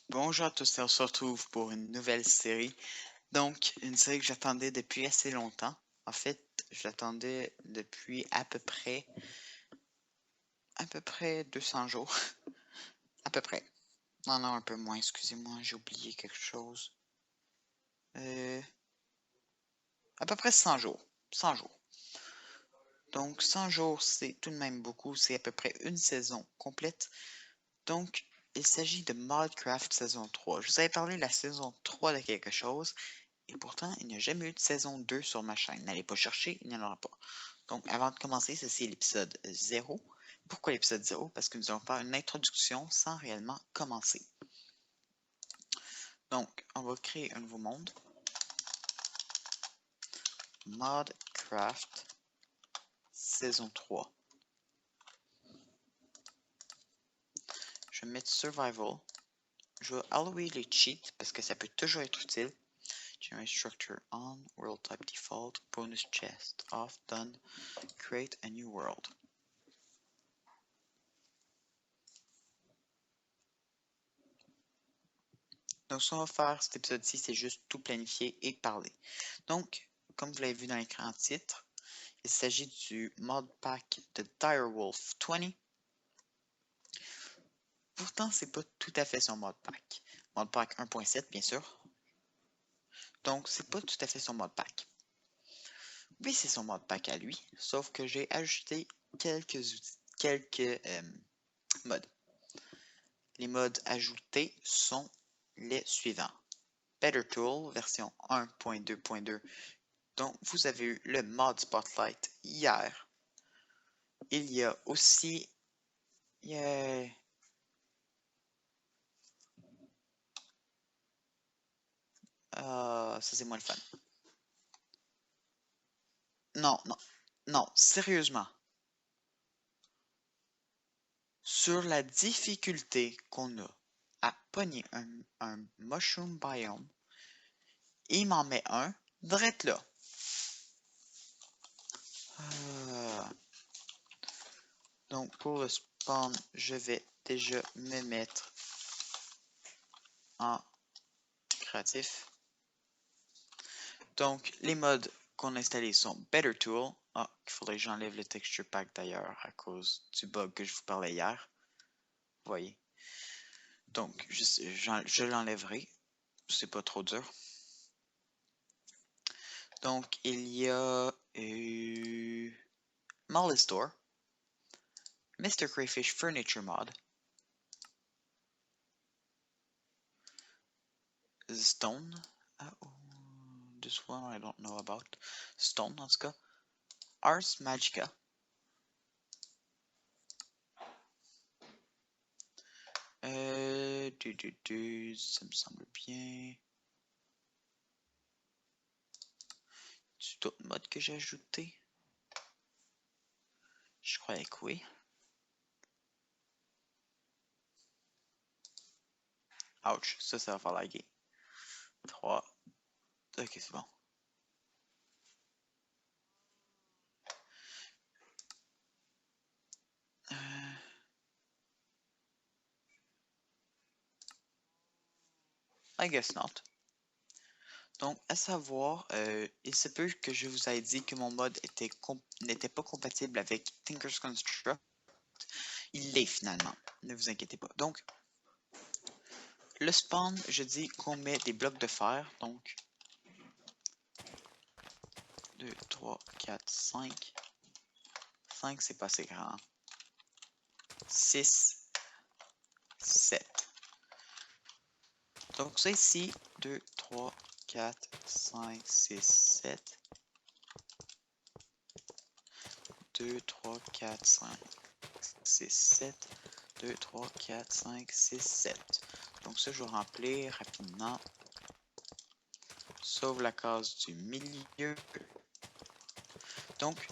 Bonjour à tous et on se retrouve pour une nouvelle série. Donc, une série que j'attendais depuis assez longtemps. En fait, je l'attendais depuis à peu près 200 jours. À peu près. Non, non, un peu moins, excusez-moi, j'ai oublié quelque chose. Euh, à peu près 100 jours. 100 jours. Donc, 100 jours, c'est tout de même beaucoup. C'est à peu près une saison complète. Donc, il s'agit de Minecraft saison 3. Je vous avais parlé de la saison 3 de quelque chose. Et pourtant, il n'y a jamais eu de saison 2 sur ma chaîne. N'allez pas chercher, il n'y en aura pas. Donc, avant de commencer, ceci est l'épisode 0. Pourquoi l'épisode 0? Parce que nous allons faire une introduction sans réellement commencer. Donc, on va créer un nouveau monde. Modcraft saison 3. Je vais mettre Survival. Je vais allouer les cheats parce que ça peut toujours être utile. Generate structure on, world type default, bonus chest off, done, create a new world. Donc, ce qu'on va faire cet épisode-ci, c'est juste tout planifier et parler. Donc, comme vous l'avez vu dans l'écran titre, il s'agit du mod pack de Direwolf 20. Pourtant, c'est pas tout à fait son mod pack. Mod pack 1.7, bien sûr. Donc, c'est pas tout à fait son mod pack. Oui, c'est son mod pack à lui, sauf que j'ai ajouté quelques mods. Les mods ajoutés sont les suivants. Better Tool, version 1.2.2. Donc, vous avez eu le mod Spotlight hier. Il y a aussi... ça c'est moins le fun. Non, non, non, sérieusement. Sur la difficulté qu'on a à pogner un mushroom biome, il m'en met un, direct là. Euh, donc pour le spawn, je vais déjà me mettre en créatif. Donc les mods qu'on a installés sont Better Tool. Ah, il faudrait que j'enlève le texture pack d'ailleurs à cause du bug que je vous parlais hier. Vous voyez. Donc je l'enlèverai. C'est pas trop dur. Donc, il y a Malice Door, Mr. Crayfish Furniture Mod, Stone, this one I don't know about, Stone en tout cas, Ars Magica, ça me semble bien, d'autres mods que j'ai ajouté, je croyais que oui. Ouch, ça va faire laguer. 3, ok c'est bon. I guess not. Donc, à savoir, il se peut que je vous ai dit que mon mod n'était pas compatible avec Tinker's Construct. Il l'est finalement, ne vous inquiétez pas. Donc, le spawn, je dis qu'on met des blocs de fer. Donc, 2, 3, 4, 5. 5, c'est pas assez grand. 6, 7. Donc, ça ici, 2, 3, 4, 5, 6, 7. 2, 3, 4, 5, 6, 7. 2, 3, 4, 5, 6, 7. Donc ça, je vais remplir rapidement. Sauve la case du milieu. Donc,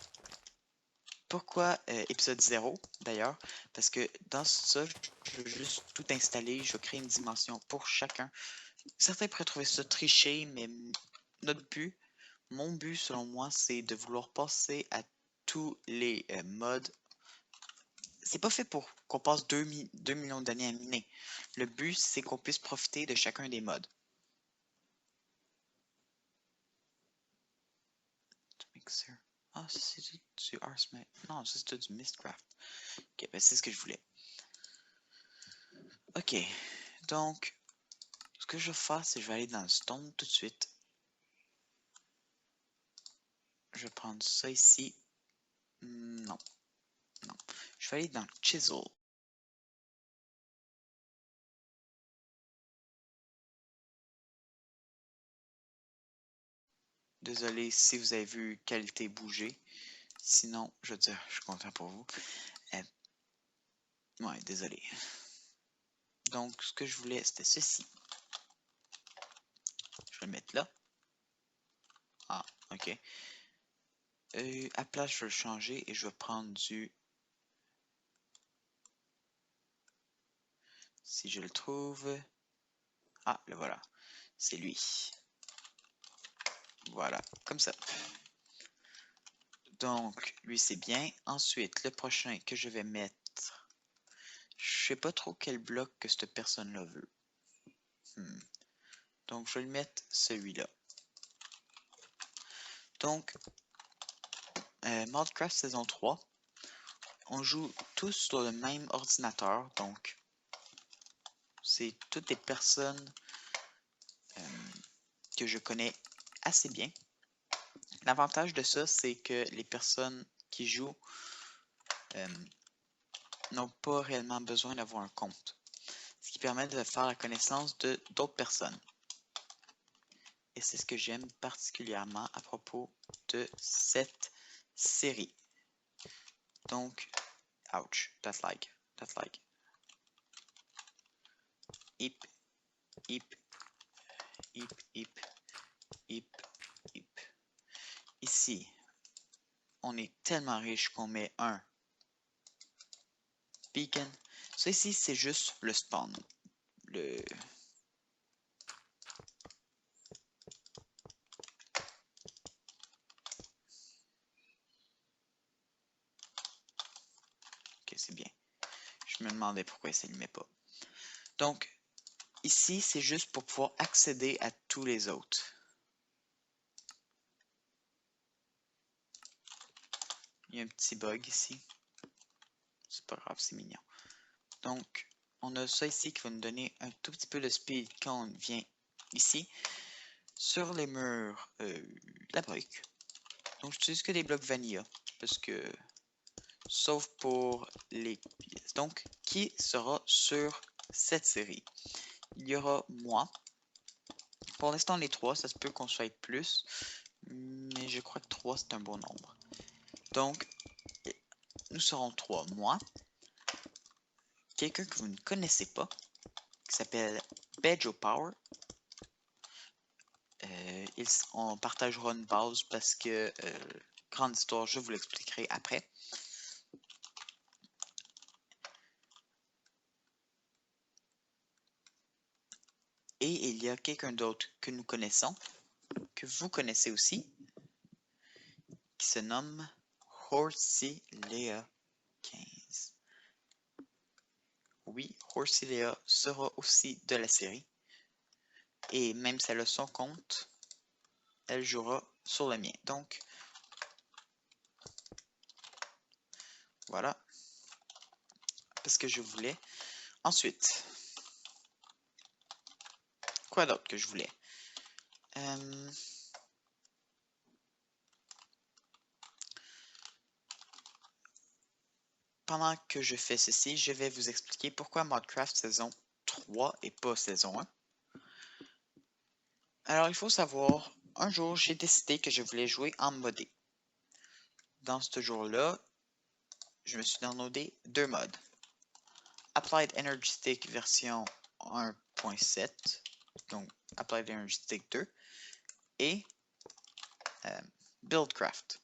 pourquoi épisode 0 d'ailleurs? Parce que dans ça, je veux juste tout installer. Je vais créer une dimension pour chacun. Certains pourraient trouver ça triché, mais mon but selon moi, c'est de vouloir passer à tous les mods. c'est pas fait pour qu'on passe 2 millions d'années à miner. Le but, c'est qu'on puisse profiter de chacun des modes. Mixer. Ah, c'est du Arsmith. Non, ça c'est du Mistcraft. Ok, ben c'est ce que je voulais. Ok, donc, ce que je vais faire, c'est que je vais aller dans le Stone tout de suite. Je vais prendre ça ici. Non, non. Je vais aller dans Chisel. Désolé si vous avez vu qualité bouger. Sinon, je veux dire, je suis content pour vous. Ouais, désolé. Donc, ce que je voulais, c'était ceci. Je vais le mettre là. Ah, ok. À place, je vais le changer et je vais prendre du... Si je le trouve... Ah, le voilà. C'est lui. Voilà, comme ça. Donc, lui, c'est bien. Ensuite, le prochain que je vais mettre... Je sais pas trop quel bloc que cette personne-là veut. Donc, je vais le mettre celui-là. Donc, Modcraft saison 3. On joue tous sur le même ordinateur. Donc, c'est toutes des personnes que je connais assez bien. L'avantage de ça, c'est que les personnes qui jouent n'ont pas réellement besoin d'avoir un compte. Ce qui permet de faire la connaissance de d'autres personnes. Et c'est ce que j'aime particulièrement à propos de cette série. Donc, ouch, that's like. Hip, hip, hip, hip, hip, hip. Ici, on est tellement riche qu'on met un beacon. Ça ici, c'est juste le spawn. Ok, c'est bien. Je me demandais pourquoi ça ne le met pas. Donc, ici, c'est juste pour pouvoir accéder à tous les autres. Il y a un petit bug ici. C'est pas grave, c'est mignon. Donc, on a ça ici qui va nous donner un tout petit peu de speed quand on vient ici. Sur les murs, la brique. Donc, j'utilise que des blocs vanilla. Parce que, sauf pour les pièces. Donc, qui sera sur cette série? Il y aura moi. Pour l'instant, les 3, ça se peut qu'on soit plus. Mais je crois que 3, c'est un bon nombre. Donc, nous serons 3. Moi, quelqu'un que vous ne connaissez pas, qui s'appelle Bejo Power. On partagera une base parce que, grande histoire, je vous l'expliquerai après. Et il y a quelqu'un d'autre que nous connaissons, que vous connaissez aussi, qui se nomme Horsilea 15. Oui, Horsilea sera aussi de la série. Et même si elle a son compte, elle jouera sur le mien. Donc, voilà. Parce que je voulais. Ensuite, quoi d'autre que je voulais? Pendant que je fais ceci, je vais vous expliquer pourquoi Modcraft saison 3 et pas saison 1. Alors, il faut savoir, un jour, j'ai décidé que je voulais jouer en modé. Dans ce jour-là, je me suis downloadé 2 modes. Applied Energy Stick version 1.7, donc Applied Energy Stick 2, et Buildcraft.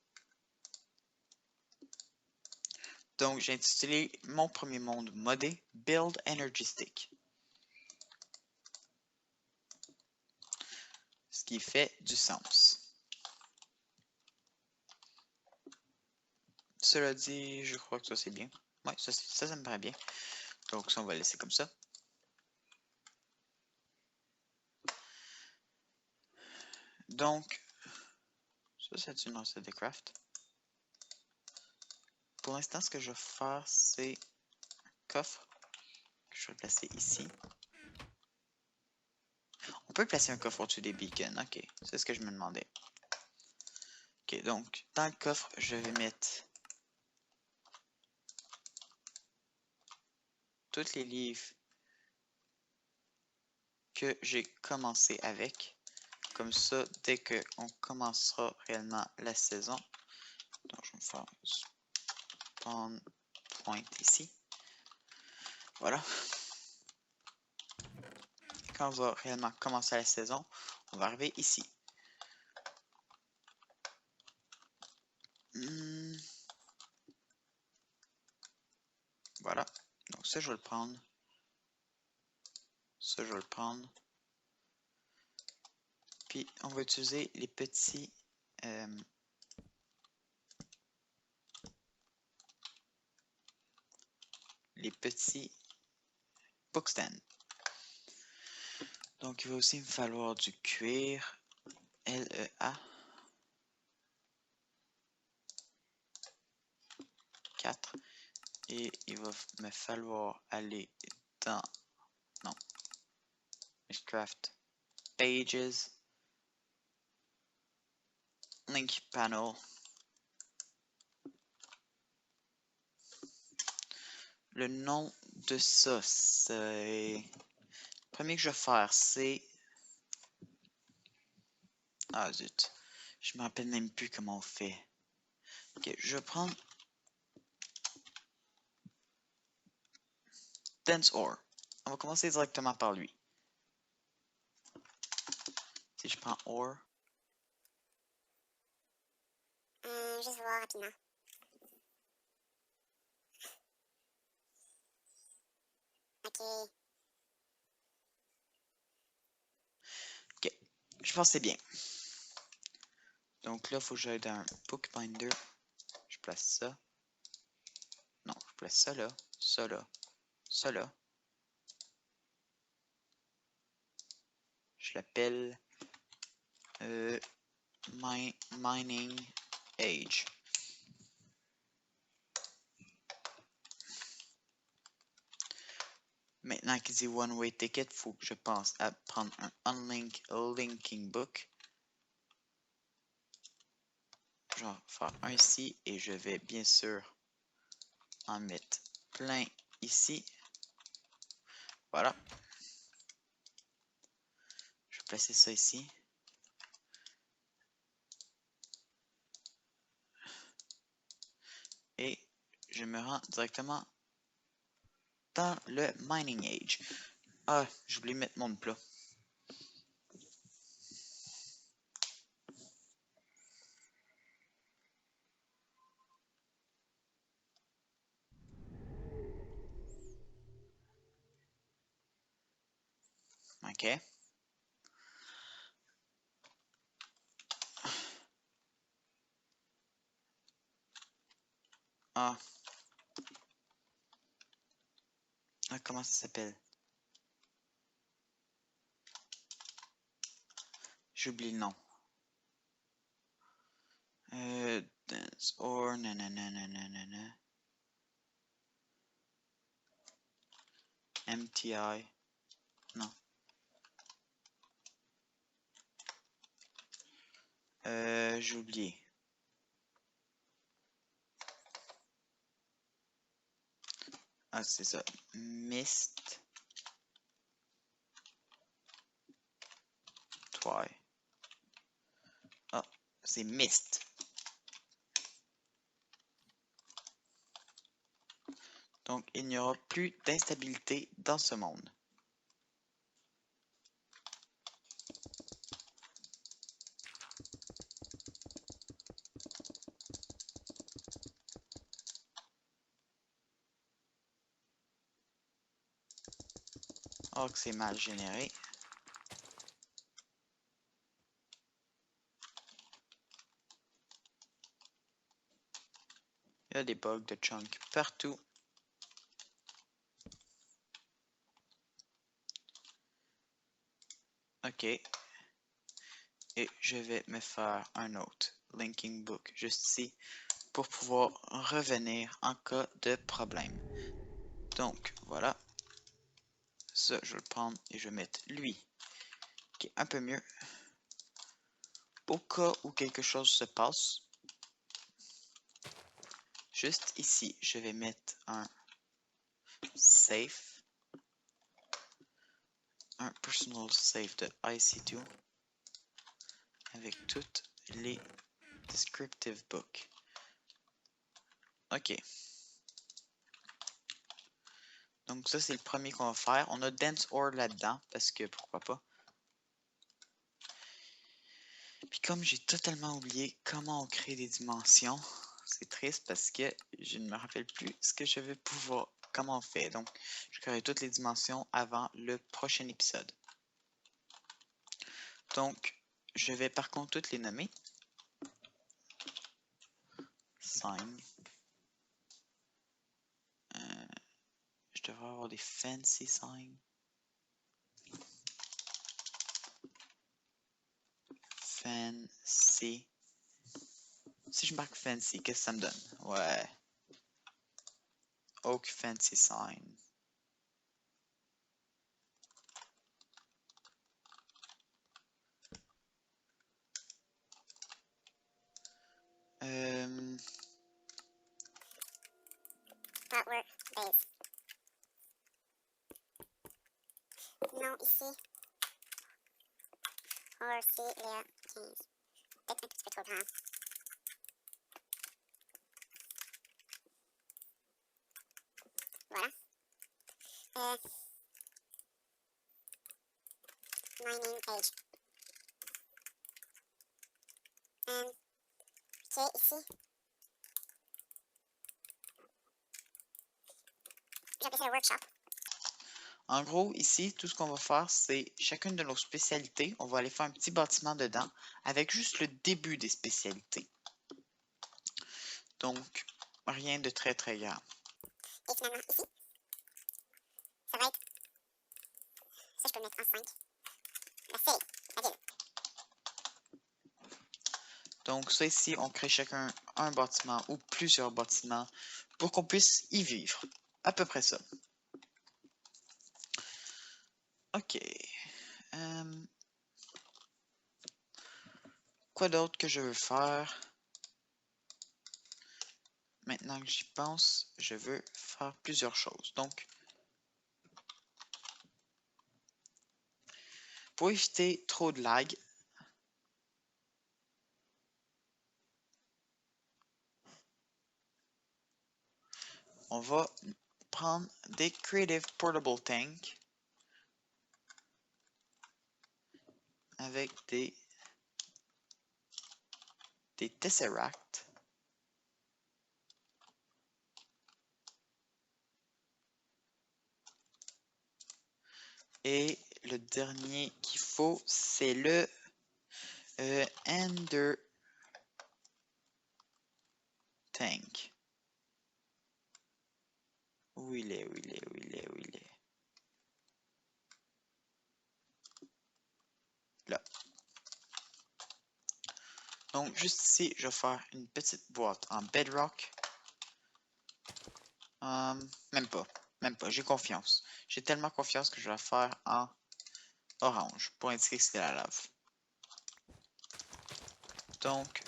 Donc, j'ai intitulé mon premier monde modé Build Energy Stick. Ce qui fait du sens. Cela dit, je crois que ça c'est bien. Ouais, ça me paraît bien. Donc ça, on va laisser comme ça. Donc, ça, c'est une recette de craft. Pour l'instant, ce que je vais faire, c'est coffre que je vais placer ici. On peut placer un coffre au-dessus des beacons. Ok, c'est ce que je me demandais. Ok, donc, dans le coffre, je vais mettre tous les livres que j'ai commencé avec. Comme ça, dès qu'on commencera réellement la saison, donc je vais me faire spawn point ici. Voilà. Quand on va réellement commencer la saison, on va arriver ici. Voilà. Donc ça, je vais le prendre. Ça, je vais le prendre. Puis, on va utiliser les petits... bookstands. Donc, il va aussi me falloir du cuir. LEA. 4. Et il va me falloir aller dans... Non. Craft Pages. Link Panel. Le nom de ça, c'est... Le premier que je vais faire, c'est... Ah zut. Je me rappelle même plus comment on fait. Ok, je vais prendre... Dense Ore. On va commencer directement par lui. Si je prends Ore... Juste voir rapidement. Ok. Ok, je pense que c'est bien. Donc là, il faut que j'aille dans un Bookbinder. Je place ça. Non, je place ça là, ça là, ça là. Je l'appelle Mining Age. Maintenant qu'il dit One Way Ticket, il faut que je pense à prendre un linking book. Je vais faire un ici et je vais bien sûr en mettre plein ici. Voilà. Je vais placer ça ici. Et je me rends directement dans le Mining Age. Ah, j'ai oublié de mettre mon plat. Ok. Ah. Ah, comment ça s'appelle? J'oublie le nom. Dance or nanana. MTI. Non. J'ai oublié. Ah, c'est ça. Mist. Twi. Ah, c'est Mist. Donc, il n'y aura plus d'instabilité dans ce monde. Oh, que c'est mal généré. Il y a des bugs de chunk partout. OK. Et je vais me faire un autre linking book juste ici pour pouvoir revenir en cas de problème. Donc, voilà. Ça, je vais le prendre et je vais mettre lui, qui est un peu mieux. Au cas où quelque chose se passe, juste ici, je vais mettre un safe, un personal safe de IC2 avec toutes les descriptive books. OK. Donc ça, c'est le premier qu'on va faire. On a Dense Ore là-dedans, parce que pourquoi pas. Puis comme j'ai totalement oublié comment on crée des dimensions, c'est triste parce que je ne me rappelle plus ce que je vais pouvoir, comment on fait. Donc, je crée toutes les dimensions avant le prochain épisode. Donc, je vais par contre toutes les nommer. Sign. Je devrais avoir des fancy signs. Fancy. Si je marque fancy, qu'est-ce que ça me donne? Ouais. Oak fancy sign. Artwork base. Non, ici. Horsey, Léa, 15. Peut-être un petit peu trop grand. Voilà. Mining age. Ok, ici. J'appelle ça le workshop. En gros, ici, tout ce qu'on va faire, c'est chacune de nos spécialités, on va aller faire un petit bâtiment dedans avec juste le début des spécialités. Donc, rien de très très grave. Et finalement, ici, ça va être. Ça, je peux le mettre en 5. La série, la ville. Donc, ça ici, on crée chacun un bâtiment ou plusieurs bâtiments pour qu'on puisse y vivre. À peu près ça. OK. Quoi d'autre que je veux faire? Maintenant que j'y pense, je veux faire plusieurs choses. Donc, pour éviter trop de lag, on va prendre des Creative Portable Tank avec des Tesseract. Et le dernier qu'il faut, c'est le Ender Tank. Où il est, où il est, où il est, où il est. Là. Donc, juste ici, je vais faire une petite boîte en bedrock. Même pas. Même pas. J'ai confiance. J'ai tellement confiance que je vais la faire en orange pour indiquer que c'est la lave. Donc,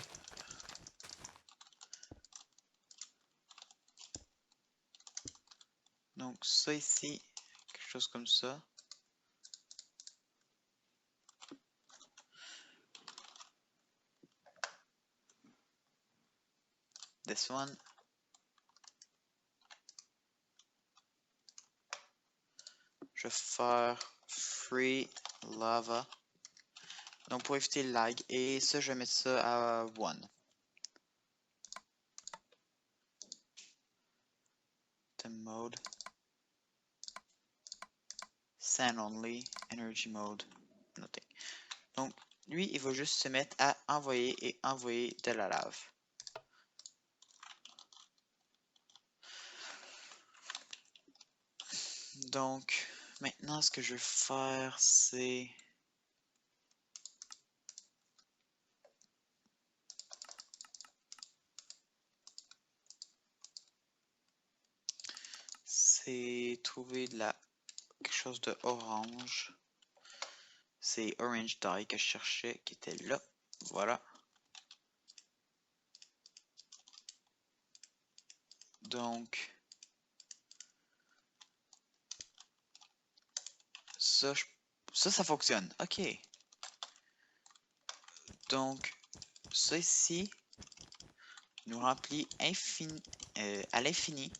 ça ici, quelque chose comme ça. This one. Je vais faire free lava. Donc pour éviter le lag. Et ça, je vais mettre ça à 1. Time mode. Sand only. Energy mode. Nothing. Donc lui, il va juste se mettre à envoyer et envoyer de la lave. Donc maintenant, ce que je vais faire, c'est c'est trouver quelque chose de orange. C'est Orange Dye que je cherchais, qui était là. Voilà. Donc, ça fonctionne. OK. Donc, ça ici nous remplit à l'infini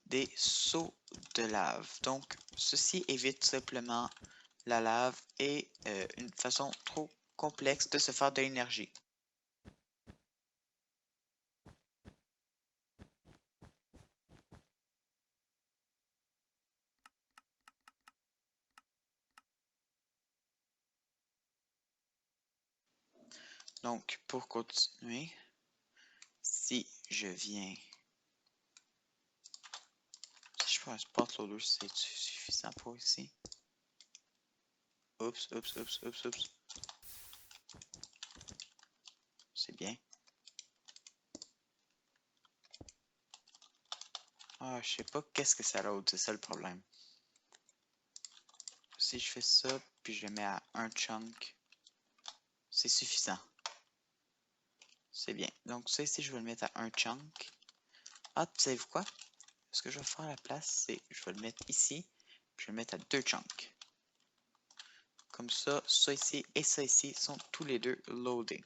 des seaux de lave. Donc, ceci évite tout simplement la lave et une façon trop complexe de se faire de l'énergie. Donc, pour continuer, si je viens... Si je fais un spot loader, c'est suffisant pour ici. Oups. C'est bien. Ah, je sais pas qu'est-ce que ça load, c'est ça le problème. Si je fais ça, puis je le mets à un chunk, c'est suffisant. C'est bien. Donc ça ici, je vais le mettre à un chunk. Ah, tu savez quoi? Ce que je vais faire à la place, c'est je vais le mettre ici, puis je vais le mettre à 2 chunks. Comme ça ici et ça ici sont tous les deux loadés.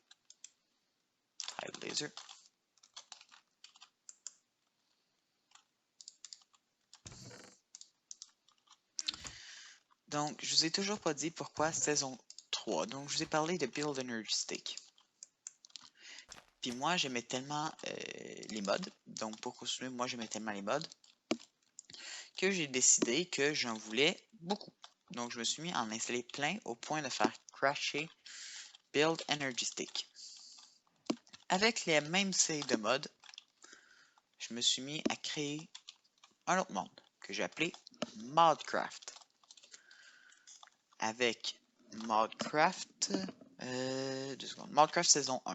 Hide laser. Donc, je vous ai toujours pas dit pourquoi saison 3. Donc, je vous ai parlé de Build Energy Stick. Puis moi, j'aimais tellement les mods. Donc, pour continuer, moi, j'aimais tellement les mods que j'ai décidé que j'en voulais beaucoup. Donc, je me suis mis à en installer plein au point de faire crasher Build Energy Stick. Avec les mêmes séries de mods, je me suis mis à créer un autre monde que j'ai appelé Modcraft. Avec Modcraft, 2 secondes, Modcraft saison 1.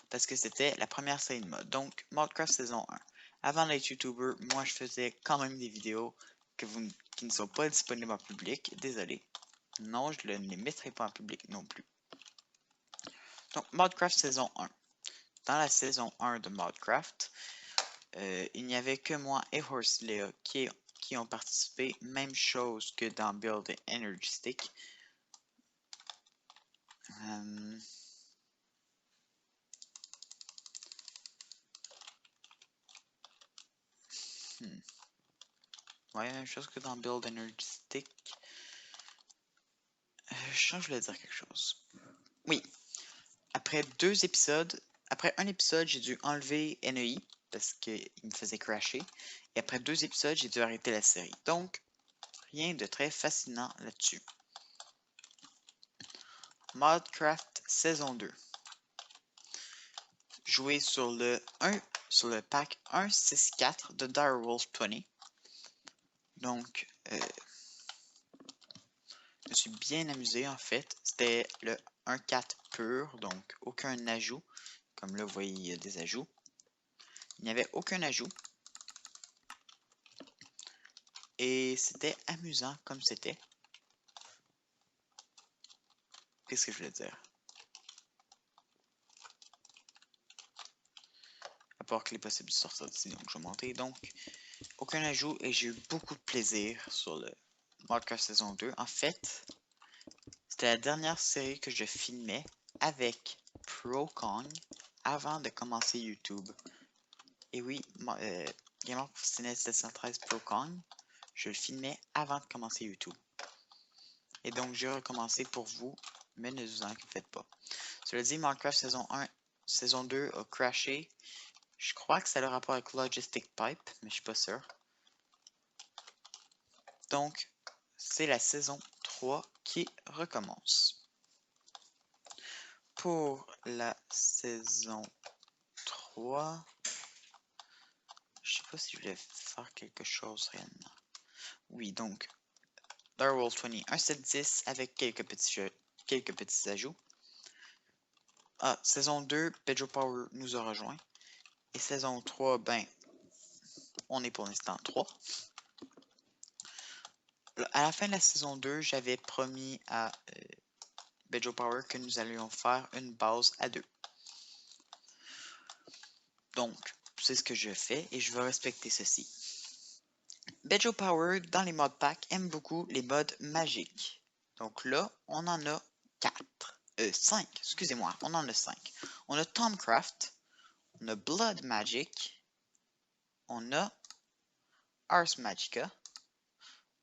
Parce que c'était la première série de mode. Donc, Modcraft saison 1. Avant d'être YouTuber, moi je faisais quand même des vidéos qui ne sont pas disponibles en public. Désolé. Non, je ne les mettrai pas en public non plus. Donc, Modcraft saison 1. Dans la saison 1 de Modcraft, il n'y avait que moi et Horslea qui ont participé. Même chose que dans Build Energy Stick. Ouais, même chose que dans Build Energy Stick. Je voulais dire quelque chose. Oui. Après un épisode, j'ai dû enlever NEI parce qu'il me faisait crasher. Et après 2 épisodes, j'ai dû arrêter la série. Donc, rien de très fascinant là-dessus. Modcraft saison 2. Joué sur le pack 1.6.4 de Direwolf 20. Donc, je me suis bien amusé en fait. C'était le 1.4 pur, donc aucun ajout. Comme là, vous voyez, il y a des ajouts. Il n'y avait aucun ajout. Et c'était amusant comme c'était. Qu'est-ce que je voulais dire? À part que les possibles sortent d'ici, donc je vais monter. Donc, aucun ajout et j'ai eu beaucoup de plaisir sur le Modcraft saison 2. En fait, c'était la dernière série que je filmais avec ProKong avant de commencer YouTube. Et oui, Gamer Professionnel 713 ProKong, je le filmais avant de commencer YouTube. Et donc, j'ai recommencé pour vous, mais ne vous en faites pas. Cela dit, Minecraft saison 1, saison 2 a crashé. Je crois que ça a le rapport avec Logistic Pipe, mais je suis pas sûr. Donc, c'est la saison 3 qui recommence. Pour la saison 3, je sais pas si je voulais faire quelque chose réellement. Oui, donc, Direwolf 20, 1.7.10 avec quelques petits ajouts. Ah, saison 2, Pedro Power nous a rejoint. Et saison 3, ben, on est pour l'instant 3. À la fin de la saison 2, j'avais promis à Bedjo Power que nous allions faire une base à 2. Donc, c'est ce que je fais et je vais respecter ceci. Bedjo Power, dans les modes pack, aime beaucoup les modes magiques. Donc là, on en a 5, excusez-moi, on en a 5. On a Thaumcraft, on a Blood Magic, on a Ars Magica,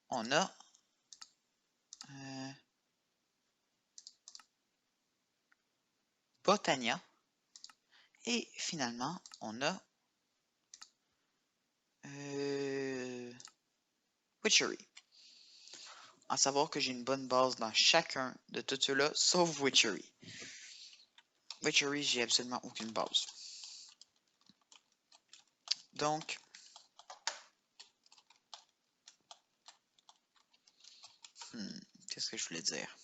on a Botania, et finalement, on a Witchery. À savoir que j'ai une bonne base dans chacun de tous ceux-là, sauf Witchery. Witchery, j'ai absolument aucune base. Donc, qu'est-ce que je voulais dire?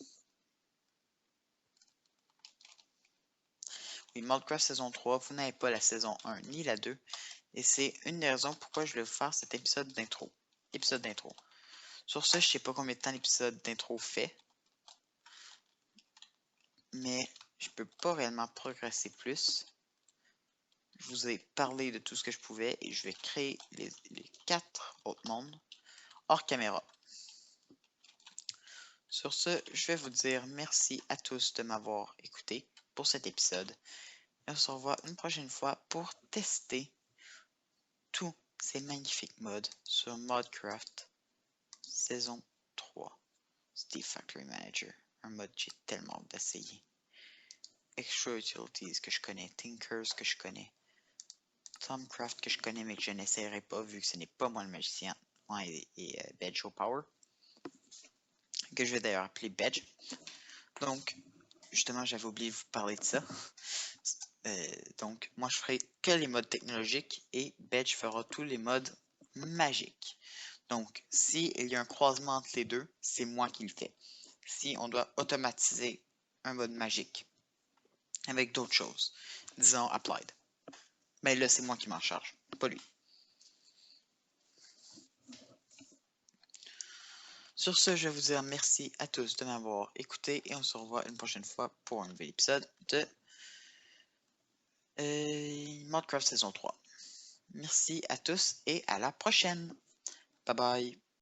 Oui, Moldcraft saison 3, vous n'avez pas la saison 1 ni la 2. Et c'est une des raisons pourquoi je vais vous faire cet épisode d'intro. Sur ce, je sais pas combien de temps l'épisode d'intro fait. Mais je peux pas réellement progresser plus. Je vous ai parlé de tout ce que je pouvais et je vais créer les 4 autres mondes hors caméra. Sur ce, je vais vous dire merci à tous de m'avoir écouté pour cet épisode. Et on se revoit une prochaine fois pour tester tous ces magnifiques modes sur Modcraft saison 3. Steve Factory Manager, un mode que j'ai tellement hâte d'essayer. Extra Utilities que je connais, Tinkers que je connais, Thaumcraft que je connais mais que je n'essayerai pas vu que ce n'est pas moi le magicien, et Bedjo Power, que je vais d'ailleurs appeler Bedge. Donc, justement, j'avais oublié de vous parler de ça. Donc, moi, je ferai que les modes technologiques et Bedge fera tous les modes magiques. Donc, s'il y a un croisement entre les deux, c'est moi qui le fais. Si on doit automatiser un mode magique avec d'autres choses, disons Applied, mais là, c'est moi qui m'en charge, pas lui. Sur ce, je vais vous dire merci à tous de m'avoir écouté et on se revoit une prochaine fois pour un nouvel épisode de Modcraft saison 3. Merci à tous et à la prochaine. Bye bye.